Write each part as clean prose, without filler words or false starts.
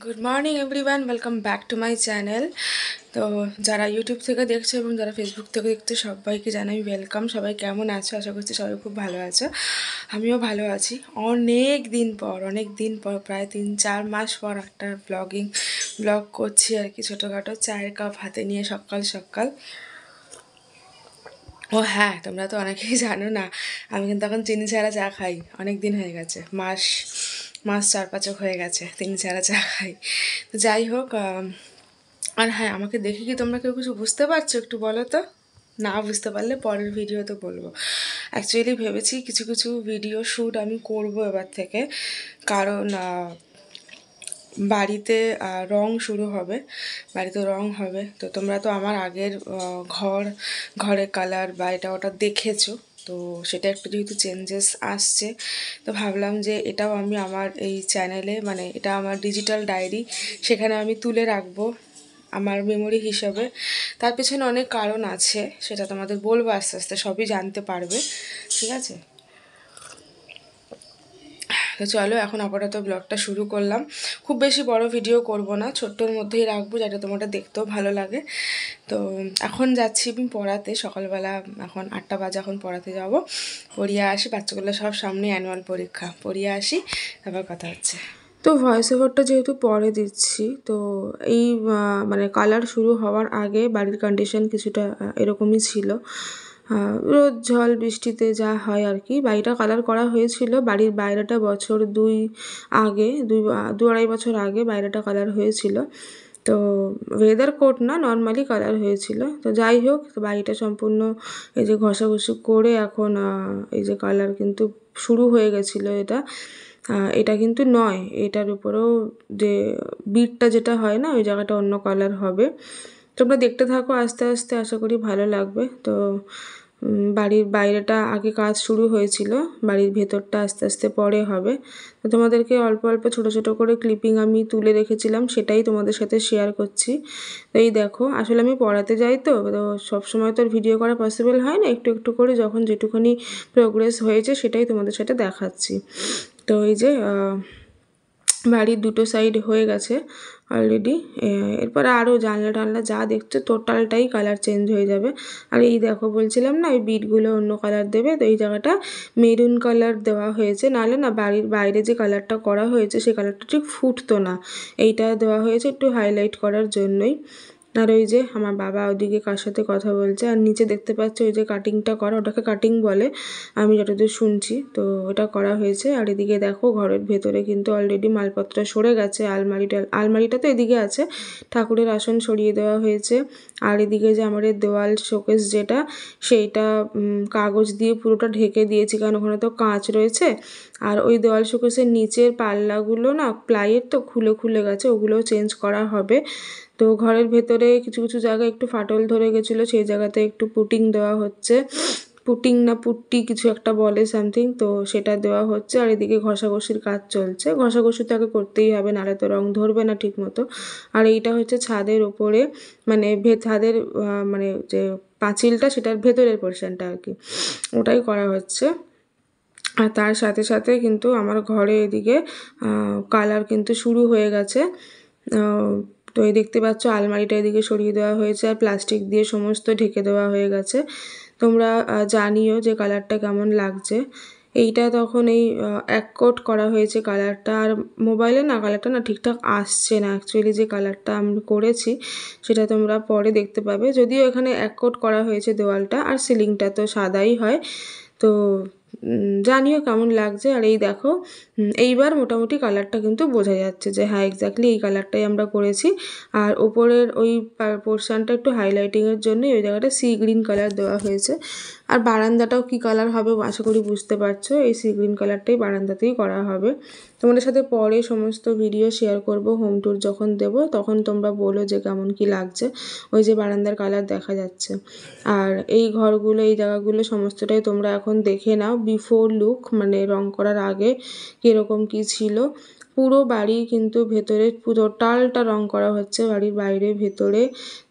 Good morning everyone, welcome back to my channel. তো যারা YouTube থেকে দেখছো এবং যারা ফেসবুক থেকে দেখছো সবাইকে জানাই ওয়েলকাম। সবাই কেমন আছো? আশা করছি সবাই খুব ভালো আছো। আমিও ভালো আছি। অনেক দিন পর প্রায় 3-4 মাস পর একটা ব্লগ করছি আর কি, ছোটোখাটো চায়ের কাপ হাতে নিয়ে সকাল সকাল। ও হ্যাঁ, তোমরা তো অনেকেই জানো না, আমি কিন্তু এখন চিনি ছাড়া চা খাই। অনেক দিন হয়ে গেছে, মাস 4-5 হয়ে গেছে চিনি ছাড়া চা খাই। তো যাই হোক, আর হ্যাঁ, আমাকে দেখে কি তোমরা কেউ কিছু বুঝতে পারছো? একটু বলো তো। না বুঝতে পারলে পরের ভিডিওতে বলবো। অ্যাকচুয়ালি ভেবেছি কিছু কিছু ভিডিও শ্যুট আমি করব এবার থেকে, কারণ বাড়িতে রং হবে। তো তোমরা তো আমার আগের ঘরের কালার বা এটা ওটা দেখেছো। তো সেটা একটু যেহেতু চেঞ্জেস আসছে, তো ভাবলাম যে এটাও আমি আমার এই চ্যানেলে, মানে এটা আমার ডিজিটাল ডায়েরি, সেখানে আমি তুলে রাখবো আমার মেমোরি হিসাবে। তার পেছনে অনেক কারণ আছে, সেটা তোমাদের বলবো আস্তে আস্তে, সবই জানতে পারবে। ঠিক আছে, তো চলো এখন আপাতত ব্লগটা শুরু করলাম। খুব বেশি বড় ভিডিও করব না, ছোট্টর মধ্যেই রাখবো যাতে তোমাদের দেখতেও ভালো লাগে। তো এখন যাচ্ছি আমি পড়াতে, সকালবেলা এখন 8টা বাজে, এখন পড়াতে যাব। পড়িয়ে আসি, বাচ্চাগুলো সব সামনে অ্যানুয়াল পরীক্ষা, পড়িয়ে আসি, তারপর কথা হচ্ছে। তো ভয়েস ওভারটা যেহেতু পরে দিচ্ছি, তো এই মানে কালার শুরু হওয়ার আগে বাড়ির কন্ডিশন কিছুটা এরকমই ছিল। রোদ ঝড় বৃষ্টিতে যা হয় আর কি। বাড়িটা কালার করা হয়েছিল, বাড়ির বাইরেটা বছর দু আড়াই বছর আগে বাইরেটা কালার হয়েছিল। তো ওয়েদার কোট না, নর্মালি কালার হয়েছিল। তো যাই হোক, বাড়িটা সম্পূর্ণ এই যে ঘষাঘষি করে এখন এই যে কালার কিন্তু শুরু হয়ে গেছিলো। এটা কিন্তু নয়, এটার উপরেও যে বিটটা যেটা হয় না, ওই জায়গাটা অন্য কালার হবে। তোমরা দেখতে থাকো আস্তে আস্তে, আশা করি ভালো লাগবে। তো বাড়ির বাইরেটা আগে কাজ শুরু হয়েছিল, বাড়ির ভেতরটা আস্তে আস্তে পরে হবে। তো তোমাদেরকে অল্প অল্প ছোটো ছোটো করে ক্লিপিং আমি তুলে রেখেছিলাম, সেটাই তোমাদের সাথে শেয়ার করছি। তো এই দেখো, আসলে আমি পড়াতে যাই, তো সবসময় তো আর ভিডিও করা পসিবল হয় না, একটু একটু করে যখন যেটুকুনি প্রোগ্রেস হয়েছে সেটাই তোমাদের সাথে দেখাচ্ছি। তো এই যে বাড়ির দুটো সাইড হয়ে গেছে অলরেডি। এরপরে আরও জানলা টানলা যা দেখছো টোটালটাই কালার চেঞ্জ হয়ে যাবে। আর এই দেখো, বলছিলাম না ওই বিটগুলো অন্য কালার দেবে, তো এই জায়গাটা মেরুন কালার দেওয়া হয়েছে। নাহলে না বাড়ির বাইরে যে কালারটা করা হয়েছে সেই কালারটা ঠিক ফুটতো না, এইটা দেওয়া হয়েছে একটু হাইলাইট করার জন্যই। আর ওই যে আমার বাবা ওদিকে কার সাথে কথা বলছে, আর নিচে দেখতে পাচ্ছ ওই যে কাটিংটা করা, ওটাকে কাটিং বলে আমি যতদূর শুনছি। তো ওটা করা হয়েছে। আর এদিকে দেখো ঘরের ভেতরে কিন্তু অলরেডি মালপত্র সরে গেছে। আলমারিটা তো এদিকে আছে, ঠাকুরের আসন সরিয়ে দেওয়া হয়েছে। আর এদিকে যে আমাদের দেওয়াল শোকেস যেটা, সেইটা কাগজ দিয়ে পুরোটা ঢেকে দিয়েছি, কারণ ওখানে তো কাঁচ রয়েছে। আর ওই দেওয়াল শোকেসের নিচের পাল্লাগুলো না প্লাইয়ের, তো খুলে খুলে গেছে, ওগুলোও চেঞ্জ করা হবে। তো ঘরের ভেতরে কিছু কিছু জায়গায় একটু ফাটল ধরে গেছিলো, সেই জায়গাতে একটু পুটিং দেওয়া হচ্ছে, পুটিং না পুট্টি কিছু একটা বলে সামথিং, তো সেটা দেওয়া হচ্ছে। আর এদিকে ঘষাঘষির কাজ চলছে, ঘষাঘষি তাকে করতেই হবে, নাহলে তো রং ধরবে না ঠিক মতো। আর এইটা হচ্ছে ছাদের ওপরে, মানে ছাদের মানে যে পাঁচিলটা, সেটার ভেতরের পোর্শনটা আর কি, ওটাই করা হচ্ছে। আর তার সাথে সাথে কিন্তু আমার ঘরে এদিকে কালার কিন্তু শুরু হয়ে গেছে। তো এই দেখতে পাচ্ছ আলমারিটা এদিকে সরিয়ে দেওয়া হয়েছে, আর প্লাস্টিক দিয়ে সমস্ত ঢেকে দেওয়া হয়ে গেছে। তোমরা জানিও যে কালারটা কেমন লাগছে। এইটা তখন এই এক কোট করা হয়েছে কালারটা, আর মোবাইলে না কালারটা না ঠিকঠাক আসছে না। অ্যাকচুয়ালি যে কালারটা আমি করেছি সেটা তোমরা পরে দেখতে পাবে, যদিও এখানে এক কোট করা হয়েছে দেওয়ালটা, আর সিলিংটা তো সাদাই হয়। তো জানিও কেমন লাগছে। আর এই দেখো, এইবার মোটামুটি কালারটা কিন্তু বোঝা যাচ্ছে যে হ্যাঁ এক্স্যাক্টলি এই কালারটাই আমরা করেছি। আর ওপরের ওই পোর্শনটা একটু হাইলাইটিংয়ের জন্য ওই জায়গাটা সি গ্রিন কালার দেওয়া হয়েছে। আর বারান্দাটাও কী কালার হবে আশা করি বুঝতে পারছো, এই সি গ্রিন কালারটাই বারান্দাতেই করা হবে। তোমাদের সাথে পরে সমস্ত ভিডিও শেয়ার করব, হোম ট্যুর যখন দেব তখন তোমরা বলো যে কেমন কি লাগছে। ওই যে বারান্দার কালার দেখা যাচ্ছে। আর এই ঘরগুলো, এই জায়গাগুলো সমস্তটাই তোমরা এখন দেখে নাও বিফোর লুক, মানে রং করার আগে কীরকম কী ছিল। পুরো বাড়ি কিন্তু ভেতরে পুরো টোটালটা রং করা হচ্ছে, বাড়ির বাইরে ভেতরে।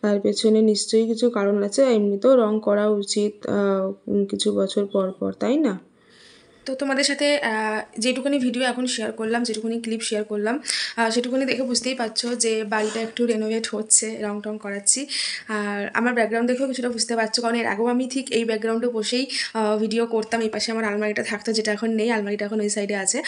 তার পেছনে নিশ্চয়ই কিছু কারণ আছে, এমনিতেও রং করা উচিত কিছু বছর পর পর, তাই না? তো তোমাদের সাথে যেটুকুনি ভিডিও এখন শেয়ার করলাম, যেটুকুনি ক্লিপ শেয়ার করলাম, সেটুকুনি দেখে বুঝতেই পারছো যে বাড়িটা একটু রেনোভেট হচ্ছে, রং টং করাচ্ছি। আর আমার ব্যাকগ্রাউন্ড দেখেও কিছুটা বুঝতে পারছো, কারণ এর আগেও আমি ঠিক এই ব্যাকগ্রাউন্ডে বসেই ভিডিও করতাম। এই পাশে আমার আলমারিটা থাকতো, যেটা এখন নেই, আলমারিটা এখন ওই সাইডে আছে।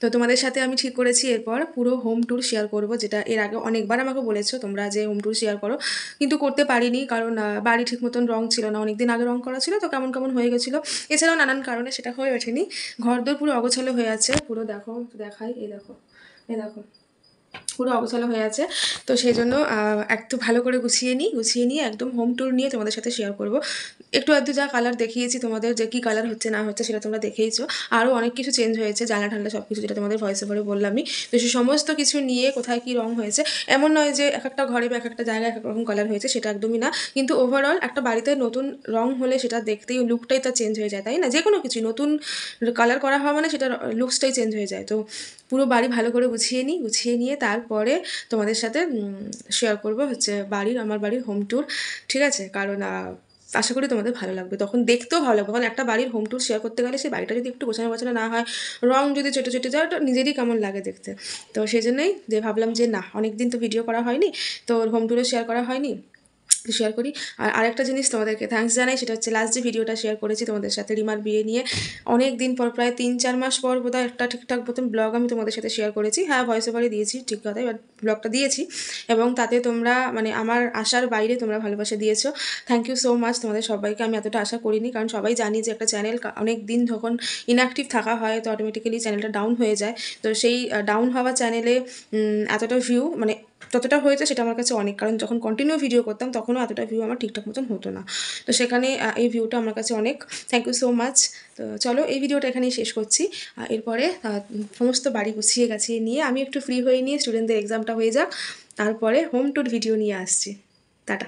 তো তোমাদের সাথে আমি ঠিক করেছি এরপর পুরো হোম ট্যুর শেয়ার করব, যেটা এর আগে অনেকবার আমাকে বলেছো তোমরা যে হোম ট্যুর শেয়ার করো, কিন্তু করতে পারিনি, কারণ বাড়ি ঠিক মতন রং ছিল না, অনেকদিন আগে রং করা ছিল, তো কেমন কেমন হয়ে গেছিলো, এছাড়াও নানান কারণে সেটা হয়ে ওঠেনি। ঘরদোর পুরো অগোছালো হয়ে আছে, পুরো দেখো, দেখাই, এই দেখো, এই দেখো, পুরো অগোছালো হয়ে আছে। তো সেই জন্য একটু ভালো করে গুছিয়ে নিয়ে একদম হোম ট্যুর নিয়ে তোমাদের সাথে শেয়ার করব। একটু আধটু যা কালার দেখিয়েছি তোমাদের, যে কী কালার হচ্ছে না হচ্ছে সেটা তোমরা দেখেইছো। আরও অনেক কিছু চেঞ্জ হয়েছে, জানলা ঠান্ডা সব কিছু, যেটা তোমাদের ভয়েস ওভারে বললামই। তো সেই সমস্ত কিছু নিয়ে কোথায় কী রং হয়েছে, এমন নয় যে এক একটা ঘরে বা এক একটা জায়গায় এক এক রকম কালার হয়েছে, সেটা একদমই না। কিন্তু ওভারঅল একটা বাড়িতে নতুন রং হলে সেটা দেখতেই, লুকটাই তার চেঞ্জ হয়ে যায়, তাই না? যে কোনো কিছু নতুন কালার করা হয় মানে সেটা লুকসটাই চেঞ্জ হয়ে যায়। তো পুরো বাড়ি ভালো করে গুছিয়ে নিয়ে তারপরে তোমাদের সাথে শেয়ার করব হচ্ছে আমার বাড়ির হোম ট্যুর, ঠিক আছে? কারণ আশা করি তোমাদের ভালো লাগবে, তখন দেখতেও ভালো লাগবে। কারণ একটা বাড়ির হোম ট্যুর শেয়ার করতে গেলে সেই বাড়িটা যদি একটু গোছানো না হয়, রং যদি চটে যায়, ওটা নিজেরই কেমন লাগে দেখতে। তো সেই জন্যই যে ভাবলাম যে না, অনেক দিন তো ভিডিও করা হয়নি, তো হোম ট্যুরও শেয়ার করা হয়নি, শেয়ার করি। আর আরেকটা জিনিস তোমাদেরকে থ্যাঙ্কস জানাই, সেটা হচ্ছে লাস্ট যে ভিডিওটা শেয়ার করেছি তোমাদের সাথে রিমার বিয়ে নিয়ে, অনেক দিন পর, প্রায় 3-4 মাস পর বোধহয় একটা ঠিকঠাক মতন ব্লগ আমি তোমাদের সাথে শেয়ার করেছি। হ্যাঁ, ভয়েস ওভারে দিয়েছি, ঠিক কথাই, বাট ব্লগটা দিয়েছি, এবং তাতে তোমরা মানে আমার আশার বাইরে তোমরা ভালোবাসা দিয়েছো। থ্যাংক ইউ সো মাচ তোমাদের সবাইকে। আমি এতটা আশা করিনি, কারণ সবাই জানি যে একটা চ্যানেল অনেক দিন যখন ইনঅ্যাক্টিভ থাকা হয়, তো অটোমেটিক্যালি চ্যানেলটা ডাউন হয়ে যায়। তো সেই ডাউন হওয়া চ্যানেলে এতটা ভিউ, মানে যতটা হয়েছে সেটা আমার কাছে অনেক, কারণ যখন কন্টিনিউ ভিডিও করতাম তখনও এতটা ভিউ আমার ঠিকঠাক মতন হতো না। তো সেখানে এই ভিউটা আমার কাছে অনেক। Thank you so much. তো চলো, এই ভিডিওটা এখানেই শেষ করছি। এরপরে সমস্ত বাড়ি গুছিয়ে নিয়ে আমি একটু ফ্রি হয়ে নিয়ে স্টুডেন্টদের এক্সামটা হয়ে যাক, তারপরে হোম ট্যুর ভিডিও নিয়ে আসছি। টাটা।